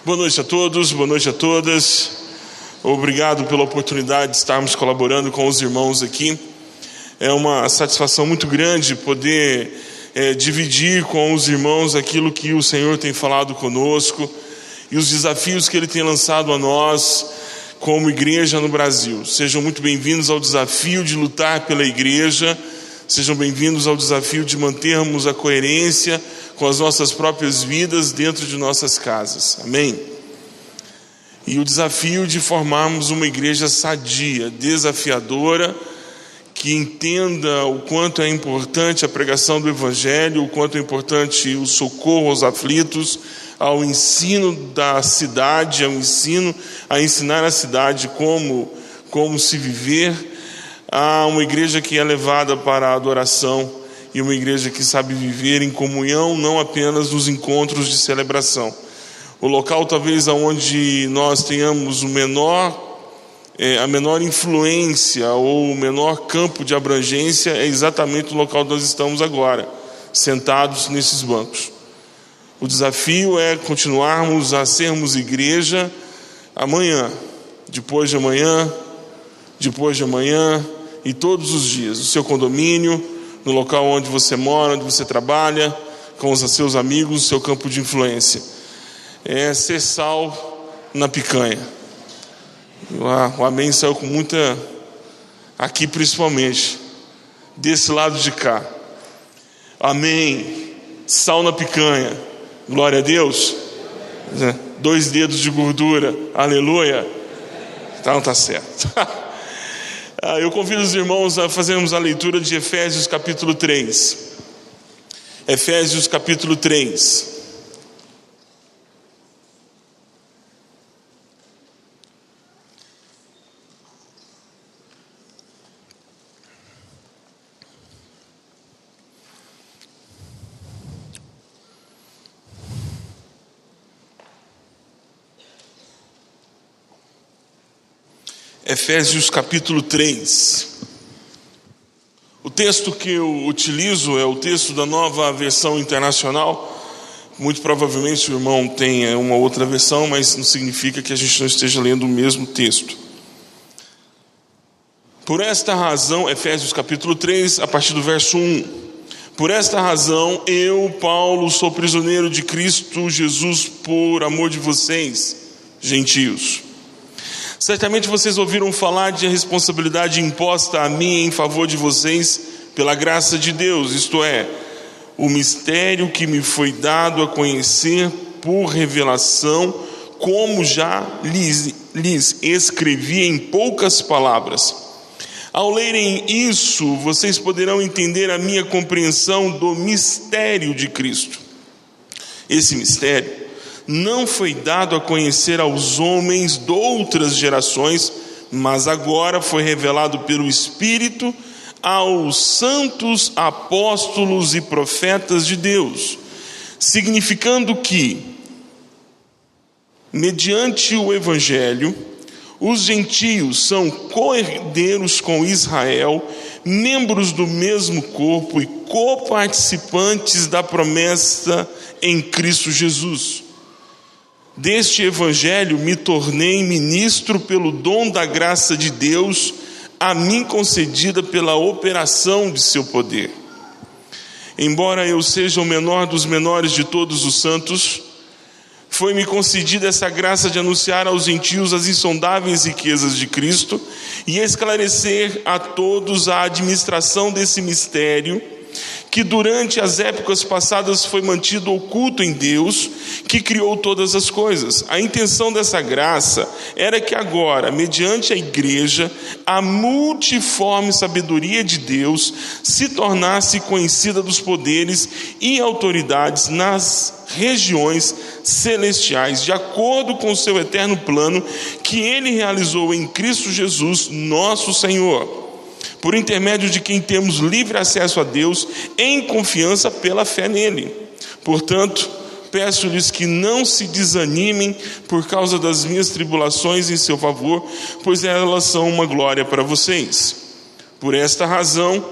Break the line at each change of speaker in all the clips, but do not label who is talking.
Boa noite a todos, boa noite a todas. Obrigado pela oportunidade de estarmos colaborando com os irmãos aqui. É uma satisfação muito grande poder dividir com os irmãos aquilo que o Senhor tem falado conosco e os desafios que Ele tem lançado a nós como igreja no Brasil. Sejam muito bem-vindos ao desafio de lutar pela igreja. Sejam bem-vindos ao desafio de mantermos a coerência com as nossas próprias vidas dentro de nossas casas. Amém? E o desafio de formarmos uma igreja sadia, desafiadora, que entenda o quanto é importante a pregação do Evangelho, o quanto é importante o socorro aos aflitos, ao ensino da cidade, a ensinar a cidade como se viver, a uma igreja que é levada para a adoração e uma igreja que sabe viver em comunhão, não apenas nos encontros de celebração. O local talvez onde nós tenhamos a menor influência ou o menor campo de abrangência é exatamente o local onde nós estamos agora, sentados nesses bancos. O desafio é continuarmos a sermos igreja amanhã, depois de amanhã e todos os dias, no seu condomínio, no local onde você mora, onde você trabalha, com os seus amigos, no seu campo de influência. É ser sal na picanha. O amém saiu com muita, aqui principalmente, desse lado de cá. Amém, sal na picanha, glória a Deus. 2 dedos de gordura, aleluia. Então tá certo. Eu convido os irmãos a fazermos a leitura de Efésios capítulo 3. Efésios capítulo 3. Efésios capítulo 3. O texto que eu utilizo é o texto da Nova Versão Internacional. Muito provavelmente o irmão tenha uma outra versão, mas não significa que a gente não esteja lendo o mesmo texto. Por esta razão, Efésios capítulo 3, a partir do verso 1. Por esta razão, eu, Paulo, sou prisioneiro de Cristo Jesus por amor de vocês, gentios. Certamente vocês ouviram falar de a responsabilidade imposta a mim em favor de vocês pela graça de Deus, isto é, o mistério que me foi dado a conhecer por revelação, como já lhes escrevi em poucas palavras. Ao lerem isso, vocês poderão entender a minha compreensão do mistério de Cristo. Esse mistério não foi dado a conhecer aos homens de outras gerações, mas agora foi revelado pelo Espírito aos santos apóstolos e profetas de Deus, significando que, mediante o Evangelho, os gentios são co-herdeiros com Israel, membros do mesmo corpo e coparticipantes da promessa em Cristo Jesus. Deste Evangelho me tornei ministro pelo dom da graça de Deus, a mim concedida pela operação de seu poder. Embora eu seja o menor dos menores de todos os santos, foi-me concedida essa graça de anunciar aos gentios as insondáveis riquezas de Cristo e esclarecer a todos a administração desse mistério, que durante as épocas passadas foi mantido oculto em Deus, que criou todas as coisas. A intenção dessa graça era que agora, mediante a igreja, a multiforme sabedoria de Deus se tornasse conhecida dos poderes e autoridades nas regiões celestiais, de acordo com o seu eterno plano que Ele realizou em Cristo Jesus, nosso Senhor, por intermédio de quem temos livre acesso a Deus em confiança pela fé nele. Portanto, peço-lhes que não se desanimem por causa das minhas tribulações em seu favor, pois elas são uma glória para vocês. Por esta razão,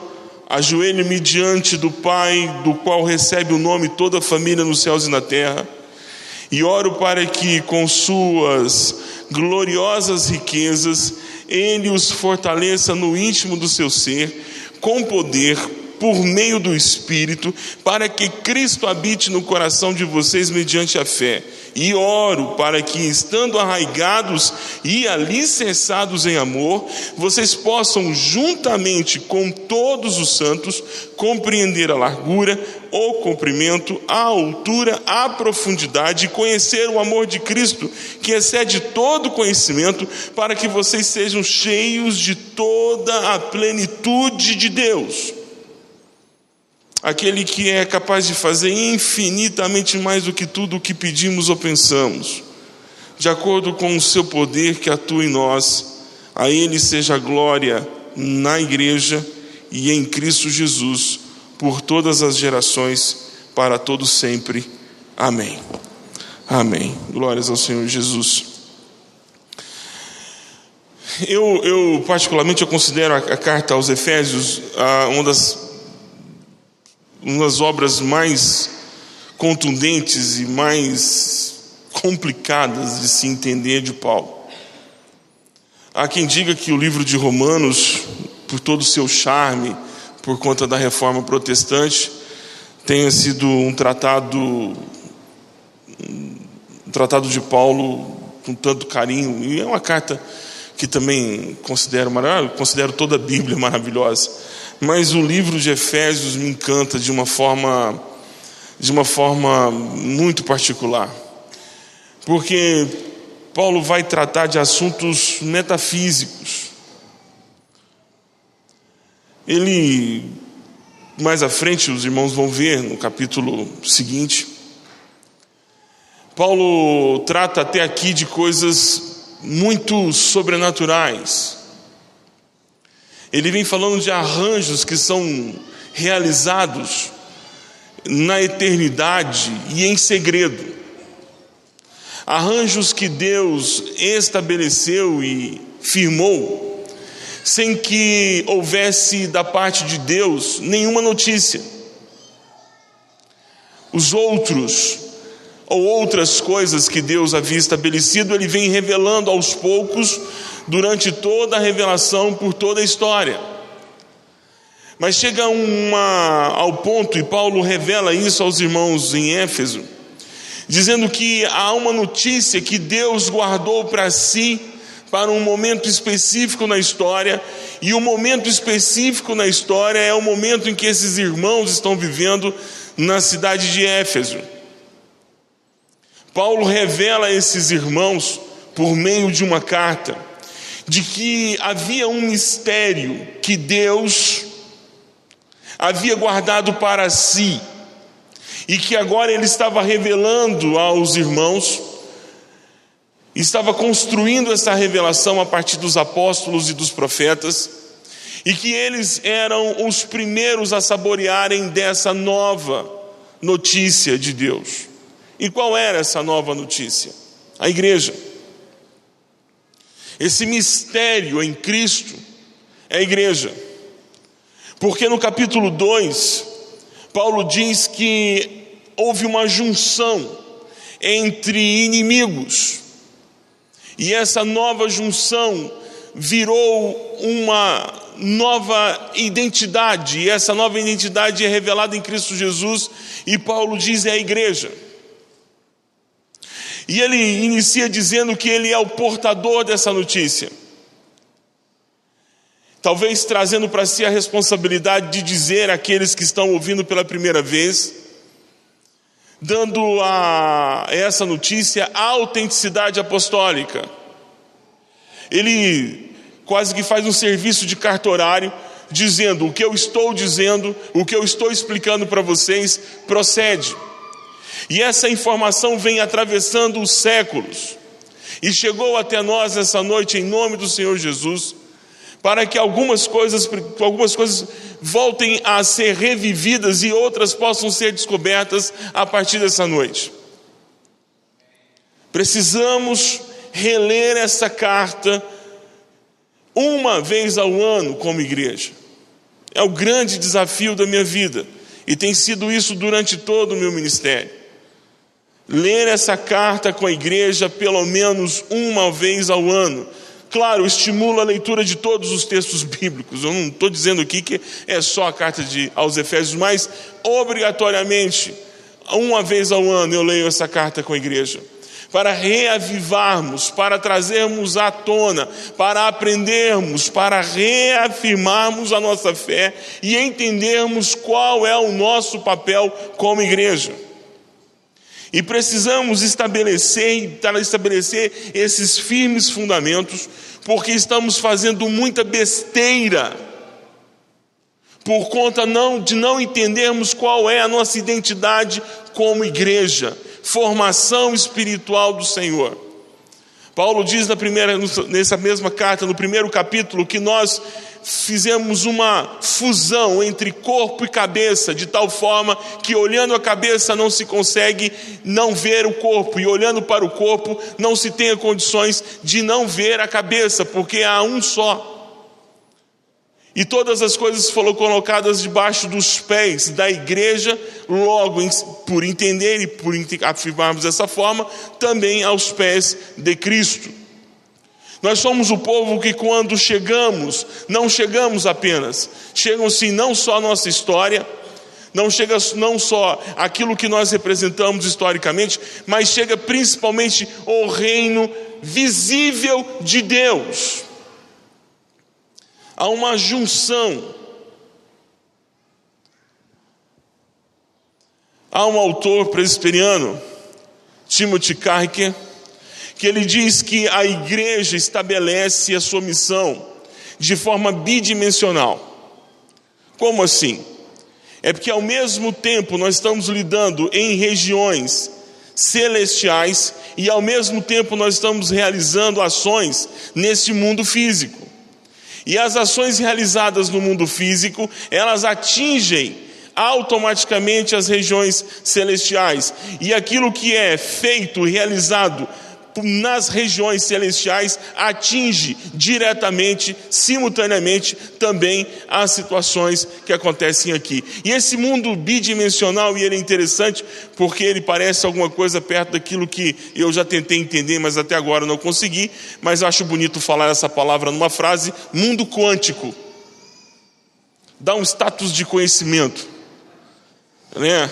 ajoelho-me diante do Pai, do qual recebe o nome toda a família nos céus e na terra, E oro para que com suas gloriosas riquezas Ele os fortaleça no íntimo do seu ser, com poder, por meio do Espírito, para que Cristo habite no coração de vocês mediante a fé. E oro para que, estando arraigados e alicerçados em amor, vocês possam, juntamente com todos os santos, compreender a largura, o comprimento, a altura, a profundidade, e conhecer o amor de Cristo, que excede todo conhecimento, para que vocês sejam cheios de toda a plenitude de Deus. Aquele que é capaz de fazer infinitamente mais do que tudo o que pedimos ou pensamos, de acordo com o seu poder que atua em nós. A Ele seja a glória na igreja e em Cristo Jesus, por todas as gerações, para todos sempre. Amém. Amém. Glórias ao Senhor Jesus. Eu particularmente considero a carta aos Efésios uma das obras mais contundentes e mais complicadas de se entender de Paulo. Há quem diga que o livro de Romanos, por todo o seu charme, por conta da reforma protestante, tenha sido um tratado de Paulo com tanto carinho, e é uma carta que também considero toda a Bíblia maravilhosa. Mas o livro de Efésios me encanta de uma forma muito particular, porque Paulo vai tratar de assuntos metafísicos. Ele, mais à frente, os irmãos vão ver no capítulo seguinte, Paulo trata até aqui de coisas muito sobrenaturais. Ele vem falando de arranjos que são realizados na eternidade e em segredo. Arranjos que Deus estabeleceu e firmou, sem que houvesse da parte de Deus nenhuma notícia. Os outros ou outras coisas que Deus havia estabelecido, Ele vem revelando aos poucos, durante toda a revelação, por toda a história. Mas chega ao ponto, e Paulo revela isso aos irmãos em Éfeso, dizendo que há uma notícia que Deus guardou para si, para um momento específico na história, e o momento específico na história é o momento em que esses irmãos estão vivendo na cidade de Éfeso. Paulo revela a esses irmãos, por meio de uma carta, de que havia um mistério que Deus havia guardado para si, e que agora Ele estava revelando aos irmãos, estava construindo essa revelação a partir dos apóstolos e dos profetas, e que eles eram os primeiros a saborearem dessa nova notícia de Deus. E qual era essa nova notícia? A igreja. Esse mistério em Cristo é a igreja. Porque no capítulo 2, Paulo diz que houve uma junção entre inimigos. E essa nova junção virou uma nova identidade. E essa nova identidade é revelada em Cristo Jesus. E Paulo diz: é a igreja. E ele inicia dizendo que ele é o portador dessa notícia, talvez trazendo para si a responsabilidade de dizer àqueles que estão ouvindo pela primeira vez, dando a essa notícia a autenticidade apostólica. Ele quase que faz um serviço de cartorário, dizendo: o que eu estou dizendo, o que eu estou explicando para vocês, procede. E essa informação vem atravessando os séculos e chegou até nós essa noite, em nome do Senhor Jesus, para que algumas coisas voltem a ser revividas e outras possam ser descobertas a partir dessa noite. Precisamos reler essa carta uma vez ao ano como igreja. É o grande desafio da minha vida, e tem sido isso durante todo o meu ministério. ler essa carta com a igreja pelo menos uma vez ao ano. Claro, estimula a leitura de todos os textos bíblicos. Eu não estou dizendo aqui que é só a carta aos Efésios, mas obrigatoriamente, uma vez ao ano eu leio essa carta com a igreja, para reavivarmos, para trazermos à tona, para aprendermos, para reafirmarmos a nossa fé e entendermos qual é o nosso papel como igreja. E precisamos estabelecer esses firmes fundamentos, porque estamos fazendo muita besteira, por conta de não entendermos qual é a nossa identidade como igreja, formação espiritual do Senhor. Paulo diz nessa mesma carta, no primeiro capítulo, que nós fizemos uma fusão entre corpo e cabeça, de tal forma que olhando a cabeça não se consegue não ver o corpo, e olhando para o corpo não se tenha condições de não ver a cabeça, porque há um só. E todas as coisas foram colocadas debaixo dos pés da igreja, logo, por entender e por afirmarmos dessa forma, também aos pés de Cristo. Nós somos o povo que quando chegamos, não chegamos apenas, chegam sim não só a nossa história, não chega não só aquilo que nós representamos historicamente, mas chega principalmente o reino visível de Deus. Há uma junção. Há um autor presbiteriano, Timothy Carricker, que ele diz que a igreja estabelece a sua missão de forma bidimensional. Como assim? É porque ao mesmo tempo nós estamos lidando em regiões celestiais e ao mesmo tempo nós estamos realizando ações nesse mundo físico. E as ações realizadas no mundo físico, elas atingem automaticamente as regiões celestiais. E aquilo que é feito, realizado nas regiões celestiais, atinge diretamente, simultaneamente, também as situações que acontecem aqui. E esse mundo bidimensional, e ele é interessante, porque ele parece alguma coisa perto daquilo que eu já tentei entender, mas até agora não consegui, mas eu acho bonito falar essa palavra numa frase: mundo quântico. Dá um status de conhecimento, né?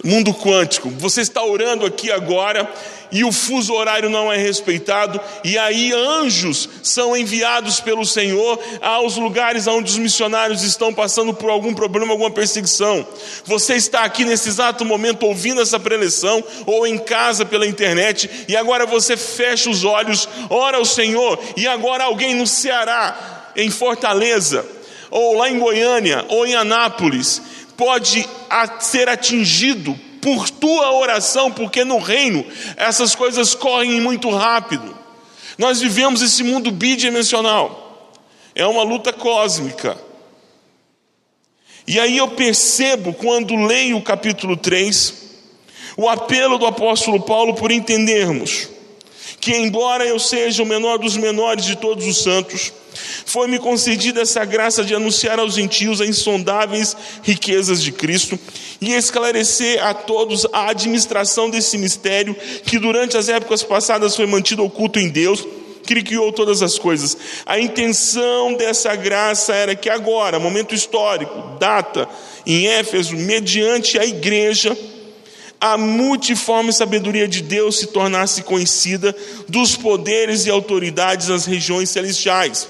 Mundo quântico. Você está orando aqui agora e o fuso horário não é respeitado, e aí anjos são enviados pelo Senhor aos lugares onde os missionários estão passando por algum problema, alguma perseguição. Você está aqui nesse exato momento ouvindo essa preleção, ou em casa pela internet, e agora você fecha os olhos, ora ao Senhor, e agora alguém no Ceará, em Fortaleza, ou lá em Goiânia, ou em Anápolis, pode ser atingido por tua oração, porque no reino essas coisas correm muito rápido. Nós vivemos esse mundo bidimensional, é uma luta cósmica. E aí eu percebo, quando leio o capítulo 3, o apelo do apóstolo Paulo por entendermos que, embora eu seja o menor dos menores de todos os santos, foi-me concedida essa graça de anunciar aos gentios as insondáveis riquezas de Cristo e esclarecer a todos a administração desse mistério que durante as épocas passadas foi mantido oculto em Deus, que Ele criou todas as coisas. A intenção dessa graça era que agora, momento histórico, data em Éfeso, mediante a igreja, a multiforme sabedoria de Deus se tornasse conhecida dos poderes e autoridades das regiões celestiais.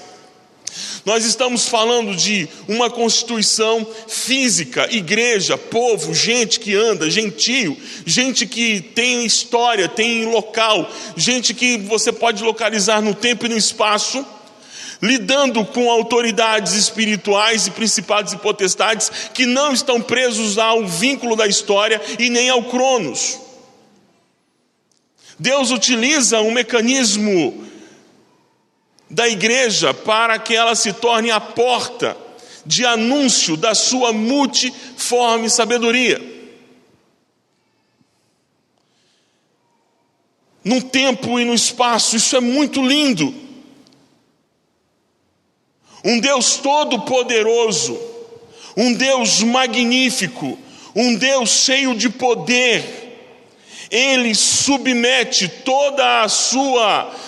Nós estamos falando de uma constituição física, igreja, povo, gente que anda, gentio, gente que tem história, tem local, gente que você pode localizar no tempo e no espaço, lidando com autoridades espirituais e principados e potestades que não estão presos ao vínculo da história e nem ao Cronos. Deus utiliza um mecanismo da igreja para que ela se torne a porta de anúncio da sua multiforme sabedoria. No tempo e no espaço, isso é muito lindo. Um Deus todo-poderoso, um Deus magnífico, um Deus cheio de poder, Ele submete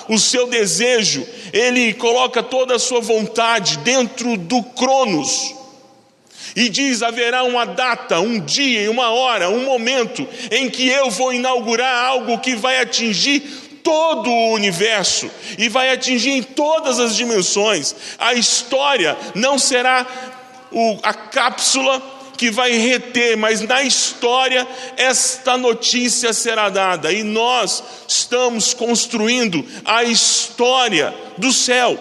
o seu desejo, ele coloca toda a sua vontade dentro do Cronos. E diz: haverá uma data, um dia, uma hora, um momento em que eu vou inaugurar algo que vai atingir todo o universo e vai atingir em todas as dimensões. A história não será a cápsula que vai reter, mas na história esta notícia será dada, e nós estamos construindo a história do céu.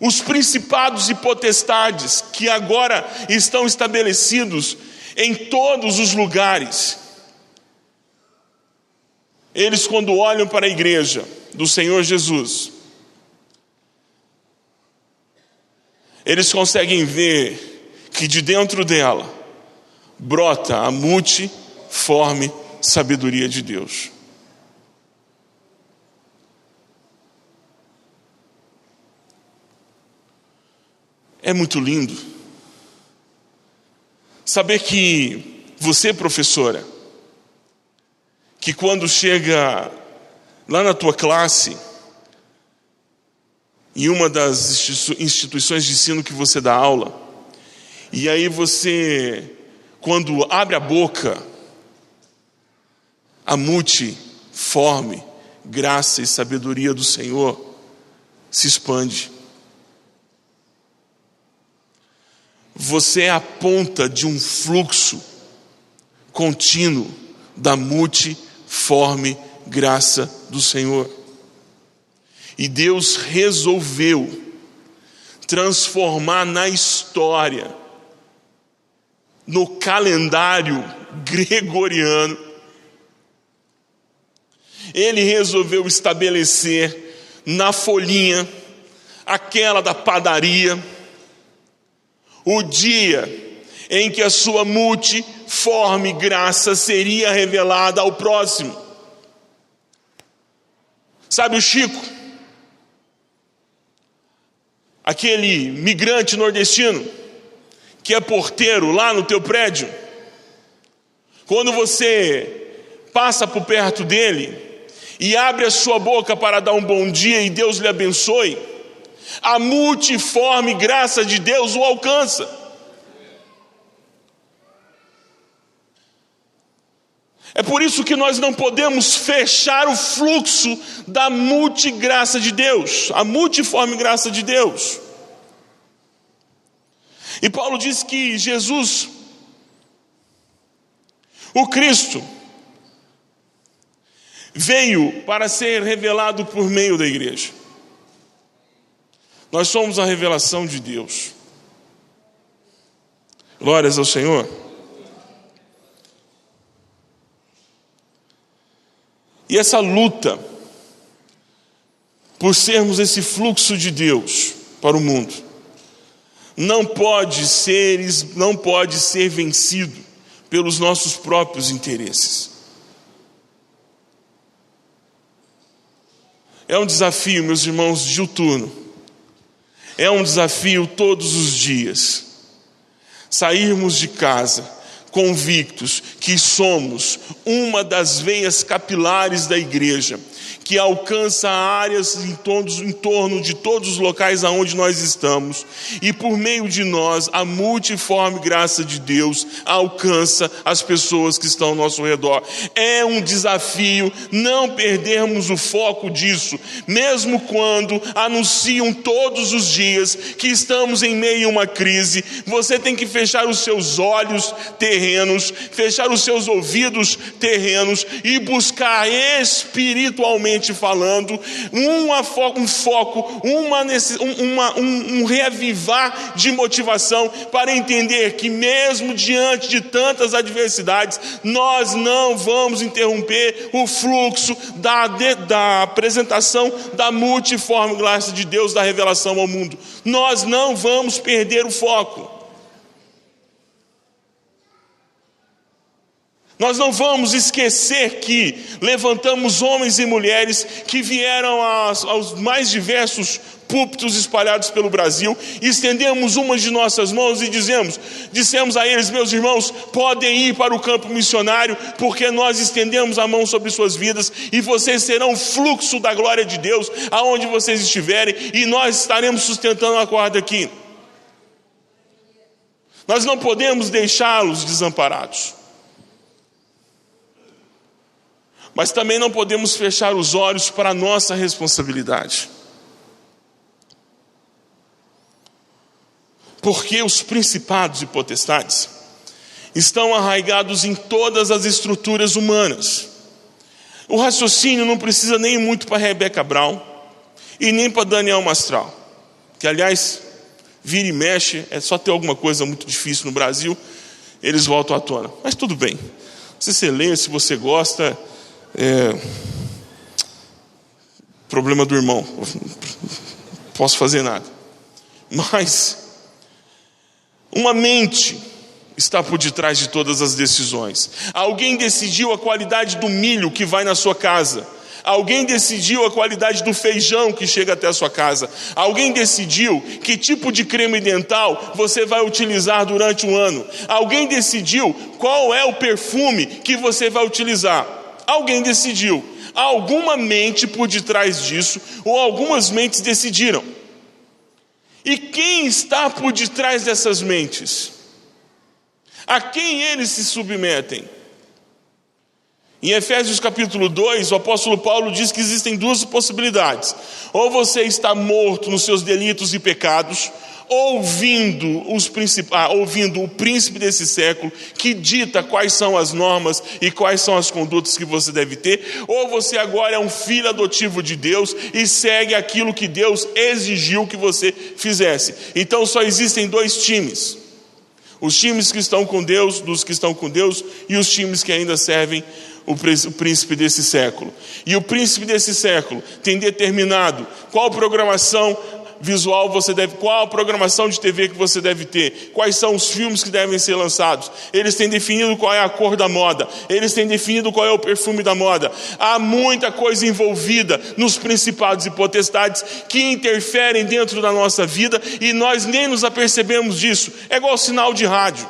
Os principados e potestades que agora estão estabelecidos em todos os lugares, eles, quando olham para a igreja do Senhor Jesus, eles conseguem ver que de dentro dela brota a multiforme sabedoria de Deus. É muito lindo saber que você, professora, que quando chega lá na tua classe, em uma das instituições de ensino que você dá aula, e aí você, quando abre a boca, a multiforme graça e sabedoria do Senhor se expande. Você é a ponta de um fluxo contínuo da multiforme graça do Senhor. E Deus resolveu transformar na história, no calendário gregoriano, Ele resolveu estabelecer na folhinha, aquela da padaria, o dia em que a sua multiforme graça seria revelada ao próximo. Sabe o Chico? Aquele migrante nordestino que é porteiro lá no teu prédio. Quando você passa por perto dele e abre a sua boca para dar um bom dia e Deus lhe abençoe, a multiforme graça de Deus o alcança. É por isso que nós não podemos fechar o fluxo da multigraça de Deus, a multiforme graça de Deus. E Paulo diz que Jesus, o Cristo, veio para ser revelado por meio da igreja. Nós somos a revelação de Deus. Glórias ao Senhor. E essa luta por sermos esse fluxo de Deus para o mundo não pode ser vencido pelos nossos próprios interesses. É um desafio, meus irmãos, diuturno. É um desafio todos os dias. Sairmos de casa convictos que somos uma das veias capilares da igreja, que alcança áreas em torno de todos os locais aonde nós estamos, e por meio de nós a multiforme graça de Deus alcança as pessoas que estão ao nosso redor. É um desafio não perdermos o foco disso, mesmo quando anunciam todos os dias que estamos em meio a uma crise. Você tem que fechar os seus olhos terrenos, fechar os seus ouvidos terrenos e buscar espiritualmente falando um foco, um reavivar de motivação para entender que mesmo diante de tantas adversidades, nós não vamos interromper o fluxo da apresentação da multiforme graça de Deus, da revelação ao mundo. Nós não vamos perder o foco. Nós não vamos esquecer que levantamos homens e mulheres que vieram aos mais diversos púlpitos espalhados pelo Brasil, estendemos uma de nossas mãos e dissemos a eles: meus irmãos, podem ir para o campo missionário, porque nós estendemos a mão sobre suas vidas, e vocês serão fluxo da glória de Deus, aonde vocês estiverem, e nós estaremos sustentando a corda aqui. Nós não podemos deixá-los desamparados. Mas também não podemos fechar os olhos para a nossa responsabilidade. Porque os principados e potestades estão arraigados em todas as estruturas humanas. O raciocínio não precisa nem muito para Rebeca Brown e nem para Daniel Mastral, que aliás, vira e mexe, é só ter alguma coisa muito difícil no Brasil, eles voltam à tona. Mas tudo bem, se você lê, se você gosta, problema do irmão, não posso fazer nada. Mas uma mente está por detrás de todas as decisões. Alguém decidiu a qualidade do milho que vai na sua casa. Alguém decidiu a qualidade do feijão que chega até a sua casa. Alguém decidiu que tipo de creme dental você vai utilizar durante um ano. Alguém decidiu qual é o perfume que você vai utilizar. Alguém decidiu. Há alguma mente por detrás disso, ou algumas mentes decidiram. E quem está por detrás dessas mentes? A quem eles se submetem? Em Efésios capítulo 2, o apóstolo Paulo diz que existem duas possibilidades: ou você está morto nos seus delitos e pecados, ouvindo o príncipe desse século, que dita quais são as normas e quais são as condutas que você deve ter, ou você agora é um filho adotivo de Deus e segue aquilo que Deus exigiu que você fizesse. Então só existem dois times: os times que estão com Deus, dos que estão com Deus, e os times que ainda servem o príncipe desse século. E o príncipe desse século tem determinado qual programação visual você deve, qual programação de TV que você deve ter, quais são os filmes que devem ser lançados. Eles têm definido qual é a cor da moda, eles têm definido qual é o perfume da moda. Há muita coisa envolvida nos principados e potestades que interferem dentro da nossa vida e nós nem nos apercebemos disso. É igual sinal de rádio,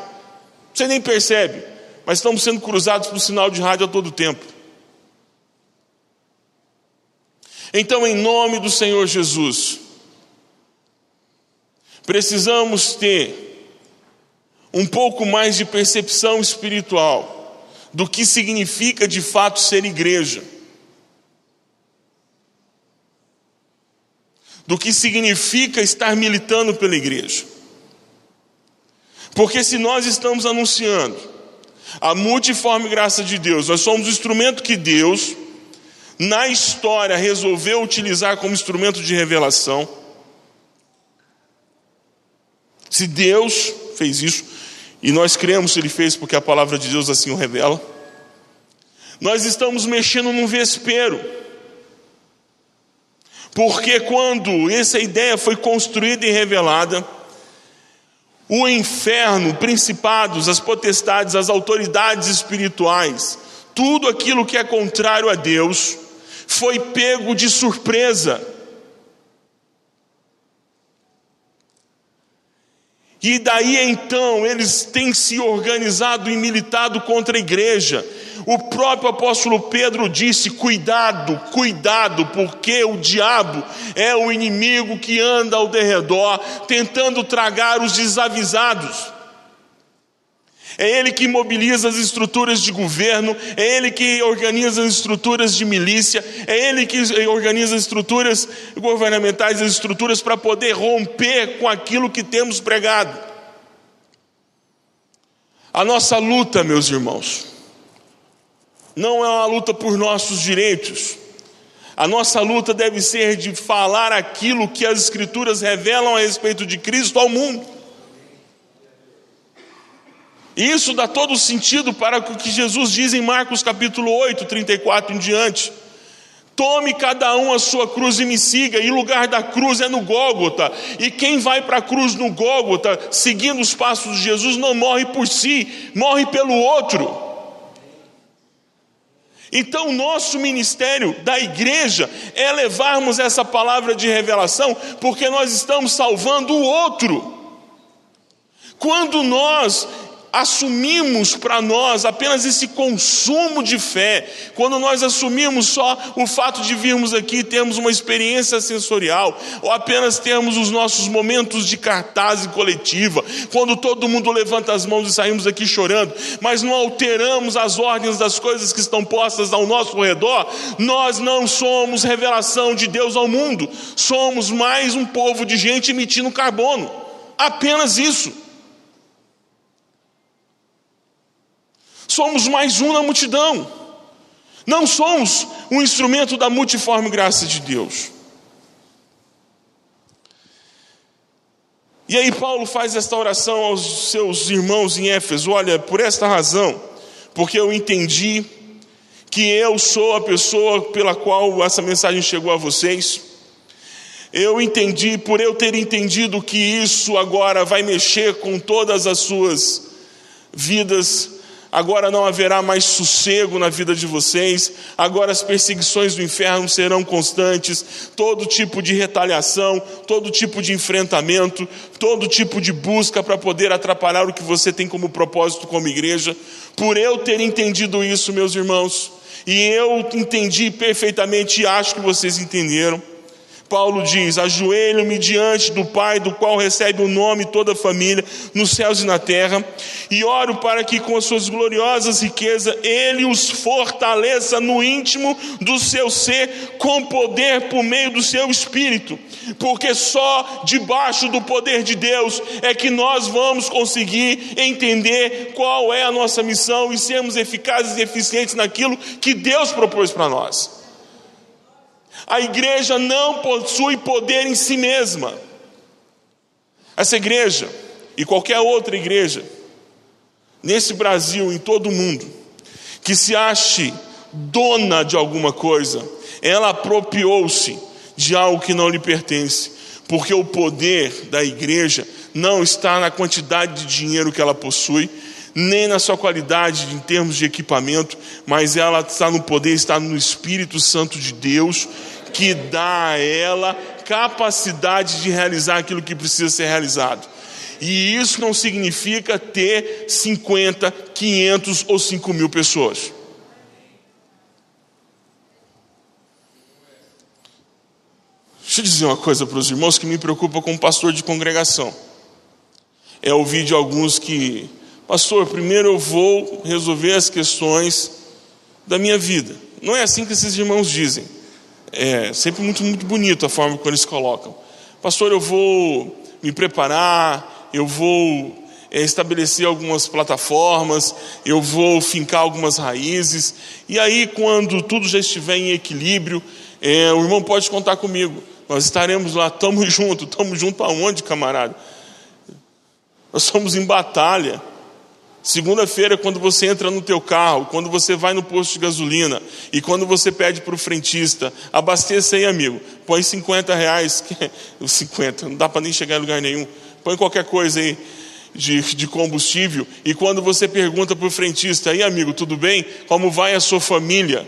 você nem percebe, mas estamos sendo cruzados por sinal de rádio a todo tempo. Então, em nome do Senhor Jesus, precisamos ter um pouco mais de percepção espiritual do que significa de fato ser igreja, do que significa estar militando pela igreja. Porque se nós estamos anunciando a multiforme graça de Deus, nós somos o instrumento que Deus, na história, resolveu utilizar como instrumento de revelação. Se Deus fez isso, e nós cremos que Ele fez porque a palavra de Deus assim o revela, nós estamos mexendo num vespeiro. Porque quando essa ideia foi construída e revelada, o inferno, principados, as potestades, as autoridades espirituais, tudo aquilo que é contrário a Deus, foi pego de surpresa. E daí então eles têm se organizado e militado contra a igreja. O próprio apóstolo Pedro disse: cuidado, cuidado, porque o diabo é o inimigo que anda ao derredor, tentando tragar os desavisados. É ele que mobiliza as estruturas de governo, é ele que organiza as estruturas de milícia, é ele que organiza as estruturas governamentais, as estruturas para poder romper com aquilo que temos pregado. A nossa luta, meus irmãos, não é uma luta por nossos direitos. A nossa luta deve ser de falar aquilo que as Escrituras revelam a respeito de Cristo ao mundo. E isso dá todo sentido para o que Jesus diz em Marcos capítulo 8, 34 em diante. Tome cada um a sua cruz e me siga. E o lugar da cruz é no Gólgota. E quem vai para a cruz no Gólgota, seguindo os passos de Jesus, não morre por si, morre pelo outro. Então o nosso ministério da igreja é levarmos essa palavra de revelação, porque nós estamos salvando o outro. Quando nós assumimos para nós apenas esse consumo de fé, quando nós assumimos só o fato de virmos aqui e termos uma experiência sensorial, ou apenas termos os nossos momentos de cartaz coletiva, quando todo mundo levanta as mãos e saímos aqui chorando, mas não alteramos as ordens das coisas que estão postas ao nosso redor, nós não somos revelação de Deus ao mundo, somos mais um povo de gente emitindo carbono, apenas isso. Somos mais um na multidão. Não somos um instrumento da multiforme graça de Deus. E aí Paulo faz esta oração aos seus irmãos em Éfeso: olha, por esta razão, porque eu entendi que eu sou a pessoa pela qual essa mensagem chegou a vocês. Eu entendi, por eu ter entendido que isso agora vai mexer com todas as suas vidas. Agora não haverá mais sossego na vida de vocês, agora as perseguições do inferno serão constantes, todo tipo de retaliação, todo tipo de enfrentamento, todo tipo de busca para poder atrapalhar o que você tem como propósito como igreja. Por eu ter entendido isso, meus irmãos, e eu entendi perfeitamente e acho que vocês entenderam, Paulo diz: ajoelho-me diante do Pai, do qual recebe o nome toda a família, nos céus e na terra, e oro para que com as suas gloriosas riquezas, Ele os fortaleça no íntimo do seu ser, com poder por meio do seu Espírito, porque só debaixo do poder de Deus é que nós vamos conseguir entender qual é a nossa missão e sermos eficazes e eficientes naquilo que Deus propôs para nós. A igreja não possui poder em si mesma. Essa igreja e qualquer outra igreja, nesse Brasil, em todo o mundo, que se ache dona de alguma coisa, ela apropriou-se de algo que não lhe pertence, porque o poder da igreja não está na quantidade de dinheiro que ela possui, nem na sua qualidade em termos de equipamento, mas ela está no poder, está no Espírito Santo de Deus, que dá a ela capacidade de realizar aquilo que precisa ser realizado. E isso não significa ter 50, 500 ou 5 mil pessoas. Deixa eu dizer uma coisa para os irmãos que me preocupa como pastor de congregação. É ouvir de alguns que: pastor, primeiro eu vou resolver as questões da minha vida. Não é assim que esses irmãos dizem. É sempre muito bonito a forma como eles colocam. Pastor, eu vou me preparar, eu vou estabelecer algumas plataformas, eu vou fincar algumas raízes, e aí quando tudo já estiver em equilíbrio, o irmão pode contar comigo, nós estaremos lá, estamos juntos para onde, camarada? Nós estamos em batalha. Segunda-feira, quando você entra no teu carro, quando você vai no posto de gasolina e quando você pede para o frentista: abasteça aí, amigo, põe R$50, 50, não dá para nem chegar em lugar nenhum, põe qualquer coisa aí de combustível, e quando você pergunta para o frentista: aí, amigo, tudo bem? Como vai a sua família?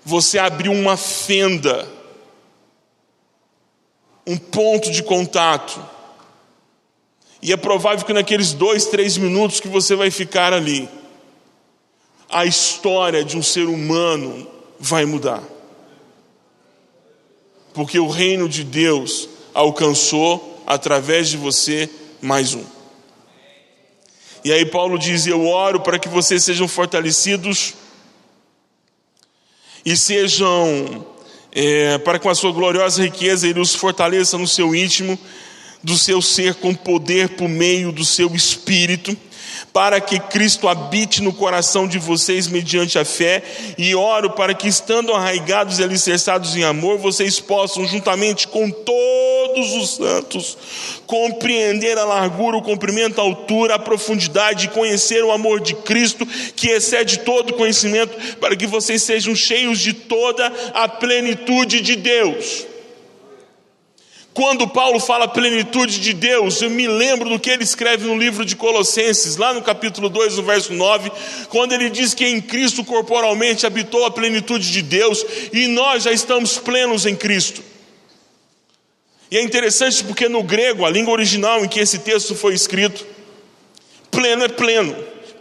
Você abriu uma fenda, um ponto de contato. E é provável que naqueles 2, 3 minutos que você vai ficar ali, a história de um ser humano vai mudar. Porque o reino de Deus alcançou, através de você, mais um. E aí Paulo diz: eu oro para que vocês sejam fortalecidos e sejam, para com a sua gloriosa riqueza, Ele os fortaleça no seu íntimo, do seu ser, com poder por meio do seu Espírito, para que Cristo habite no coração de vocês mediante a fé, e oro para que, estando arraigados e alicerçados em amor, vocês possam, juntamente com todos os santos, compreender a largura, o comprimento, a altura, a profundidade, e conhecer o amor de Cristo, que excede todo conhecimento, para que vocês sejam cheios de toda a plenitude de Deus. Quando Paulo fala plenitude de Deus, eu me lembro do que ele escreve no livro de Colossenses, lá no capítulo 2, no verso 9, quando ele diz que em Cristo corporalmente habitou a plenitude de Deus, e nós já estamos plenos em Cristo. E é interessante porque no grego, a língua original em que esse texto foi escrito, pleno é pleno,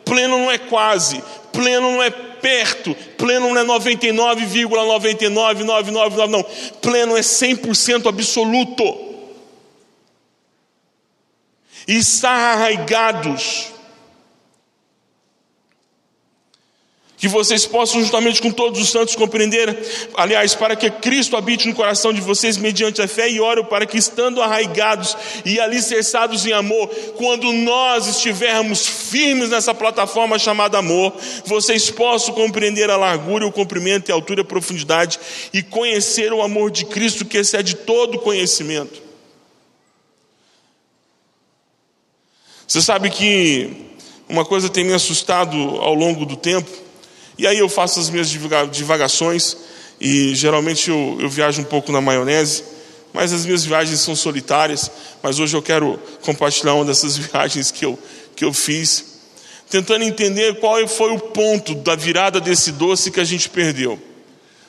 pleno não é quase, pleno não é perto, pleno não é 99,99999, não, pleno é 100% absoluto. E está arraigados. Que vocês possam, juntamente com todos os santos, compreender, aliás, para que Cristo habite no coração de vocês mediante a fé, e oro para que, estando arraigados e alicerçados em amor, quando nós estivermos firmes nessa plataforma chamada amor, vocês possam compreender a largura, o comprimento, a altura e a profundidade, e conhecer o amor de Cristo que excede todo conhecimento. Você sabe que uma coisa tem me assustado ao longo do tempo, e aí eu faço as minhas divagações, e geralmente eu viajo um pouco na maionese, mas as minhas viagens são solitárias. Mas hoje eu quero compartilhar uma dessas viagens que eu fiz, tentando entender qual foi o ponto da virada desse doce que a gente perdeu.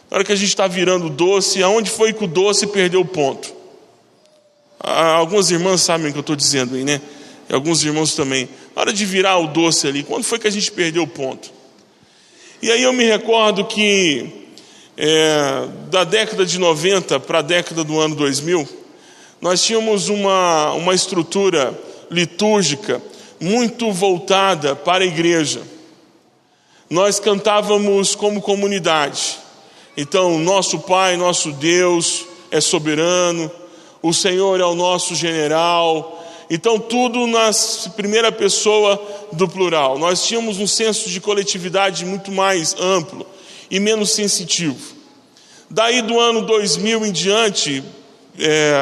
Na hora que a gente está virando o doce, aonde foi que o doce perdeu o ponto? Algumas irmãs sabem o que eu estou dizendo aí, né? E alguns irmãos também. Na hora de virar o doce ali, quando foi que a gente perdeu o ponto? E aí eu me recordo que da década de 90 para a década do ano 2000, nós tínhamos uma estrutura litúrgica muito voltada para a igreja. Nós cantávamos como comunidade. Então, nosso Pai, nosso Deus é soberano, o Senhor é o nosso general. Então tudo na primeira pessoa do plural. Nós tínhamos um senso de coletividade muito mais amplo e menos sensitivo. Daí do ano 2000 em diante,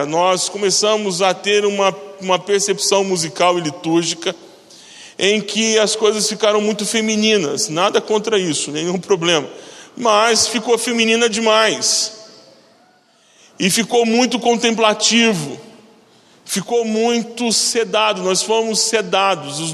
nós começamos a ter uma percepção musical e litúrgica em que as coisas ficaram muito femininas. Nada contra isso, nenhum problema. Mas ficou feminina demais. E ficou muito contemplativo. Ficou muito sedado, nós fomos sedados, as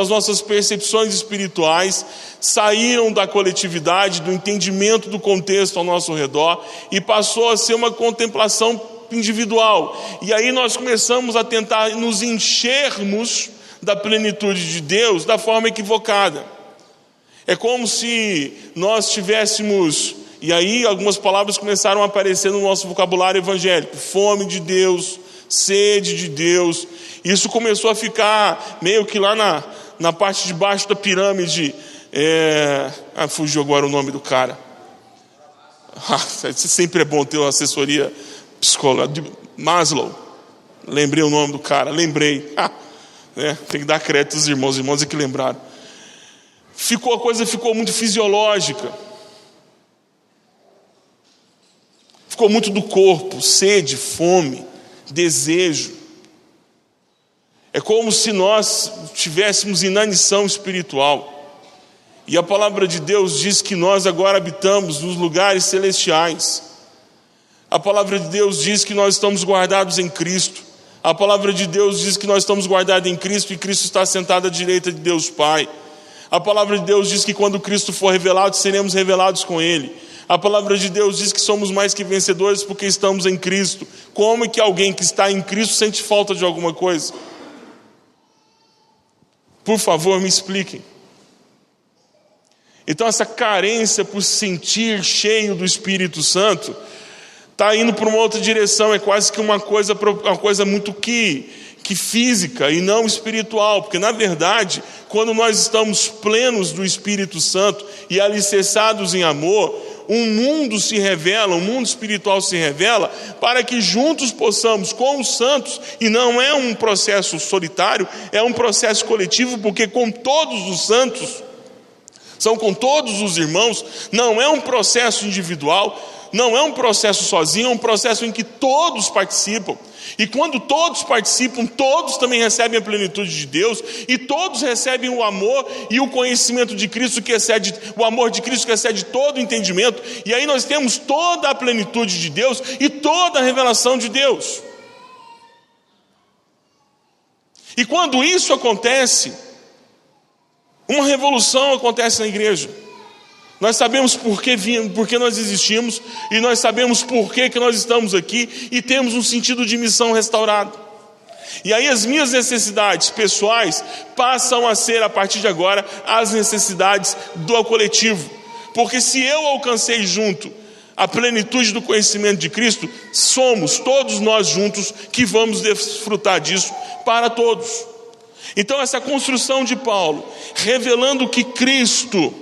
nossas percepções espirituais saíram da coletividade, do entendimento do contexto ao nosso redor, e passou a ser uma contemplação individual. E aí nós começamos a tentar nos enchermos da plenitude de Deus da forma equivocada. É como se nós tivéssemos... E aí algumas palavras começaram a aparecer no nosso vocabulário evangélico. Fome de Deus, sede de Deus. Isso começou a ficar meio que lá na parte de baixo da pirâmide. Fugiu agora o nome do cara. Sempre é bom ter uma assessoria psicológica. Maslow. Lembrei o nome do cara, lembrei. Tem que dar crédito aos irmãos, os irmãos é que lembraram. A coisa ficou muito fisiológica. Ficou muito do corpo, sede, fome, desejo. É como se nós tivéssemos inanição espiritual. E a palavra de Deus diz que nós agora habitamos nos lugares celestiais. A palavra de Deus diz que nós estamos guardados em Cristo. A palavra de Deus diz que nós estamos guardados em Cristo e Cristo está sentado à direita de Deus Pai. A palavra de Deus diz que quando Cristo for revelado, seremos revelados com Ele. A palavra de Deus diz que somos mais que vencedores porque estamos em Cristo. Como é que alguém que está em Cristo sente falta de alguma coisa? Por favor, me expliquem. Então essa carência por se sentir cheio do Espírito Santo está indo para uma outra direção. É quase que uma coisa muito que física e não espiritual. Porque na verdade, quando nós estamos plenos do Espírito Santo e alicerçados em amor, um mundo se revela, um mundo espiritual se revela, para que juntos possamos, com os santos, e não é um processo solitário, é um processo coletivo, porque com todos os santos, são com todos os irmãos, não é um processo individual. não é um processo sozinho, é um processo em que todos participam. E quando todos participam, todos também recebem a plenitude de Deus, e todos recebem o amor e o conhecimento de Cristo que excede, o amor de Cristo que excede todo o entendimento, e aí nós temos toda a plenitude de Deus e toda a revelação de Deus. E quando isso acontece, uma revolução acontece na igreja. Nós sabemos por que nós existimos, e nós sabemos por que nós estamos aqui, e temos um sentido de missão restaurado. E aí as minhas necessidades pessoais passam a ser, a partir de agora, as necessidades do coletivo. Porque se eu alcancei junto a plenitude do conhecimento de Cristo, somos todos nós juntos que vamos desfrutar disso para todos. Então essa construção de Paulo, revelando que Cristo,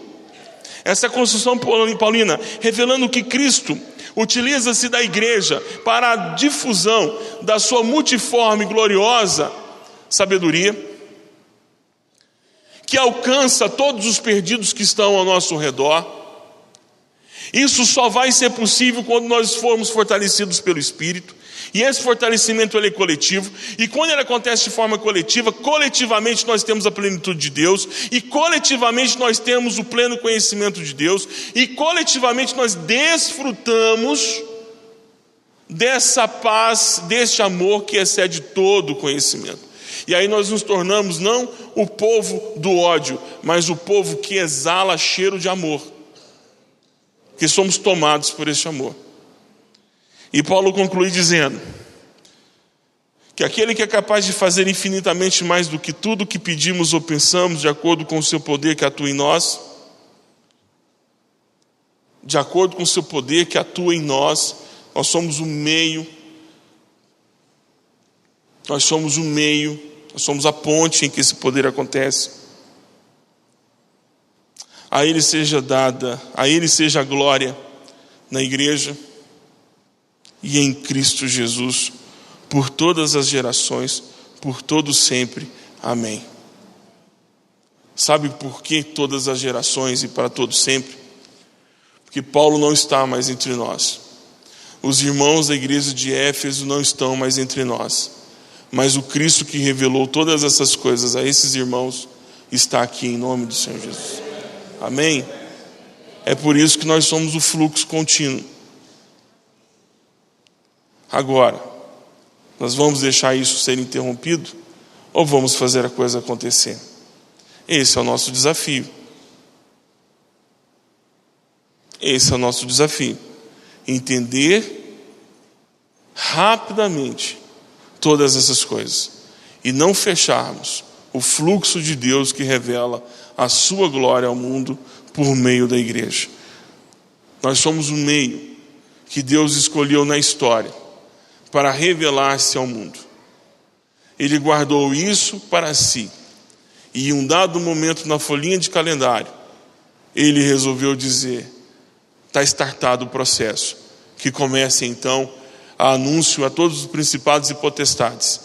essa construção paulina, revelando que Cristo utiliza-se da igreja para a difusão da sua multiforme e gloriosa sabedoria, que alcança todos os perdidos que estão ao nosso redor. Isso só vai ser possível quando nós formos fortalecidos pelo Espírito. E esse fortalecimento ele é coletivo, e quando ele acontece de forma coletiva, coletivamente nós temos a plenitude de Deus, e coletivamente nós temos o pleno conhecimento de Deus, e coletivamente nós desfrutamos dessa paz, deste amor que excede todo o conhecimento. E aí nós nos tornamos não o povo do ódio, mas o povo que exala cheiro de amor, que somos tomados por este amor. E Paulo conclui dizendo que aquele que é capaz de fazer infinitamente mais do que tudo que pedimos ou pensamos, de acordo com o seu poder que atua em nós, de acordo com o seu poder que atua em nós, nós somos o meio, nós somos a ponte em que esse poder acontece. A Ele seja a glória na igreja e em Cristo Jesus, por todas as gerações, por todo sempre. Amém. Sabe por que todas as gerações e para todo sempre? Porque Paulo não está mais entre nós. Os irmãos da igreja de Éfeso não estão mais entre nós. Mas o Cristo que revelou todas essas coisas a esses irmãos está aqui em nome do Senhor Jesus. Amém? É por isso que nós somos o fluxo contínuo. Agora, nós vamos deixar isso ser interrompido ou vamos fazer a coisa acontecer? Esse é o nosso desafio. Esse é o nosso desafio. Entender rapidamente todas essas coisas e não fecharmos o fluxo de Deus que revela a sua glória ao mundo por meio da igreja. Nós somos um meio que Deus escolheu na história para revelar-se ao mundo. Ele guardou isso para si. E em um dado momento na folhinha de calendário, ele resolveu dizer: está startado o processo, que comece então a anúncio a todos os principados e potestades,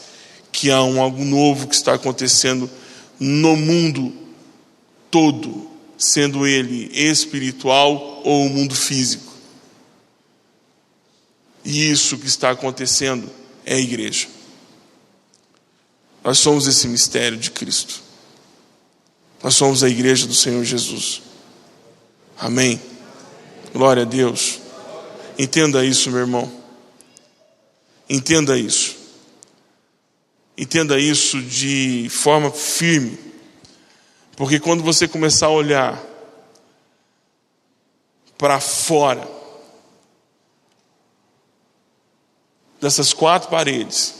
que há algo novo que está acontecendo no mundo todo, sendo ele espiritual ou o mundo físico. E isso que está acontecendo é a igreja. Nós somos esse mistério de Cristo. Nós somos a igreja do Senhor Jesus. Amém? Glória a Deus. Entenda isso, meu irmão. Entenda isso. Entenda isso de forma firme. Porque quando você começar a olhar para fora dessas quatro paredes,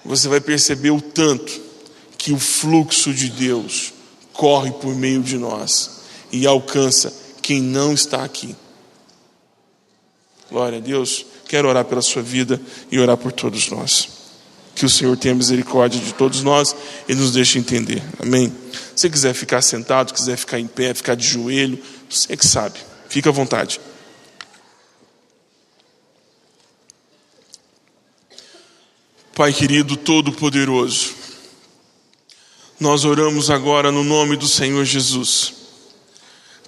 você vai perceber o tanto que o fluxo de Deus corre por meio de nós e alcança quem não está aqui. Glória a Deus. Quero orar pela sua vida e orar por todos nós. Que o Senhor tenha misericórdia de todos nós e nos deixe entender. Amém? Se quiser ficar sentado, quiser ficar em pé, ficar de joelho, você que sabe. Fica à vontade. Pai querido, todo-poderoso, nós oramos agora no nome do Senhor Jesus,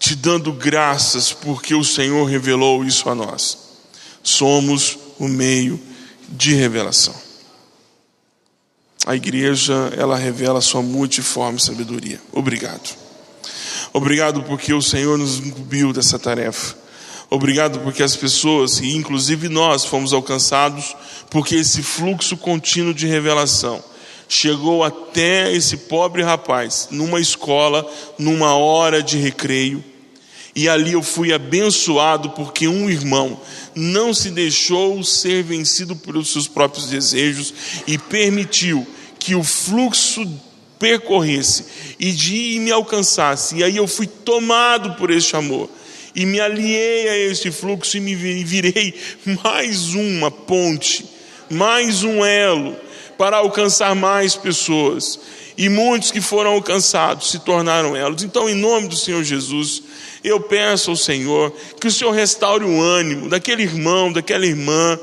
te dando graças porque o Senhor revelou isso a nós. Somos o meio de revelação. A igreja, ela revela a sua multiforme sabedoria. Obrigado. Obrigado porque o Senhor nos incumbiu dessa tarefa. Obrigado porque as pessoas, e inclusive nós, fomos alcançados porque esse fluxo contínuo de revelação chegou até esse pobre rapaz, numa escola, numa hora de recreio. E ali eu fui abençoado porque um irmão não se deixou ser vencido pelos seus próprios desejos e permitiu que o fluxo percorresse e me alcançasse. E aí eu fui tomado por este amor e me aliei a este fluxo e me virei mais uma ponte, mais um elo para alcançar mais pessoas. E muitos que foram alcançados se tornaram elos. Então, em nome do Senhor Jesus, eu peço ao Senhor que o Senhor restaure o ânimo daquele irmão, daquela irmã,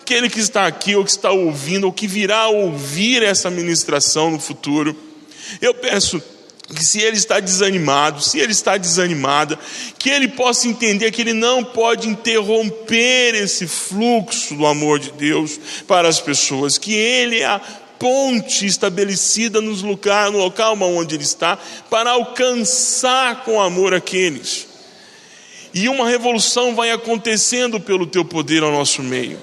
aquele que está aqui ou que está ouvindo ou que virá a ouvir essa ministração no futuro. Eu peço que se ele está desanimado, se ele está desanimada, que ele possa entender que ele não pode interromper esse fluxo do amor de Deus para as pessoas, que ele é a ponte estabelecida no local onde ele está, para alcançar com amor aqueles. E uma revolução vai acontecendo pelo teu poder ao nosso meio.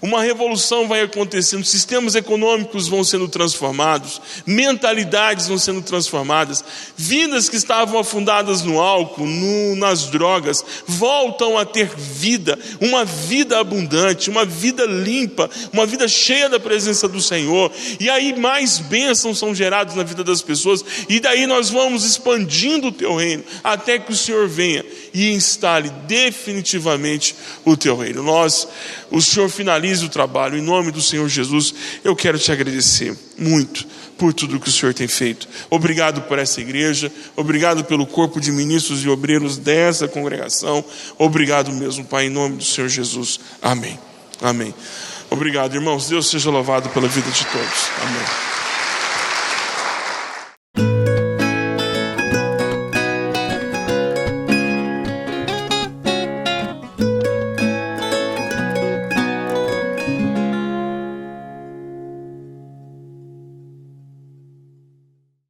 Uma revolução vai acontecendo, sistemas econômicos vão sendo transformados, mentalidades vão sendo transformadas, vidas que estavam afundadas no álcool, nas drogas, voltam a ter vida, uma vida abundante, uma vida limpa, uma vida cheia da presença do Senhor. E aí mais bênçãos são geradas na vida das pessoas, e daí nós vamos expandindo o teu reino, até que o Senhor venha e instale definitivamente o teu reino. O Senhor finalize o trabalho. Em nome do Senhor Jesus, eu quero te agradecer muito por tudo que o Senhor tem feito. Obrigado por essa igreja, obrigado pelo corpo de ministros e obreiros dessa congregação. Obrigado mesmo, Pai, em nome do Senhor Jesus. Amém. Amém. Obrigado, irmãos. Deus seja louvado pela vida de todos. Amém.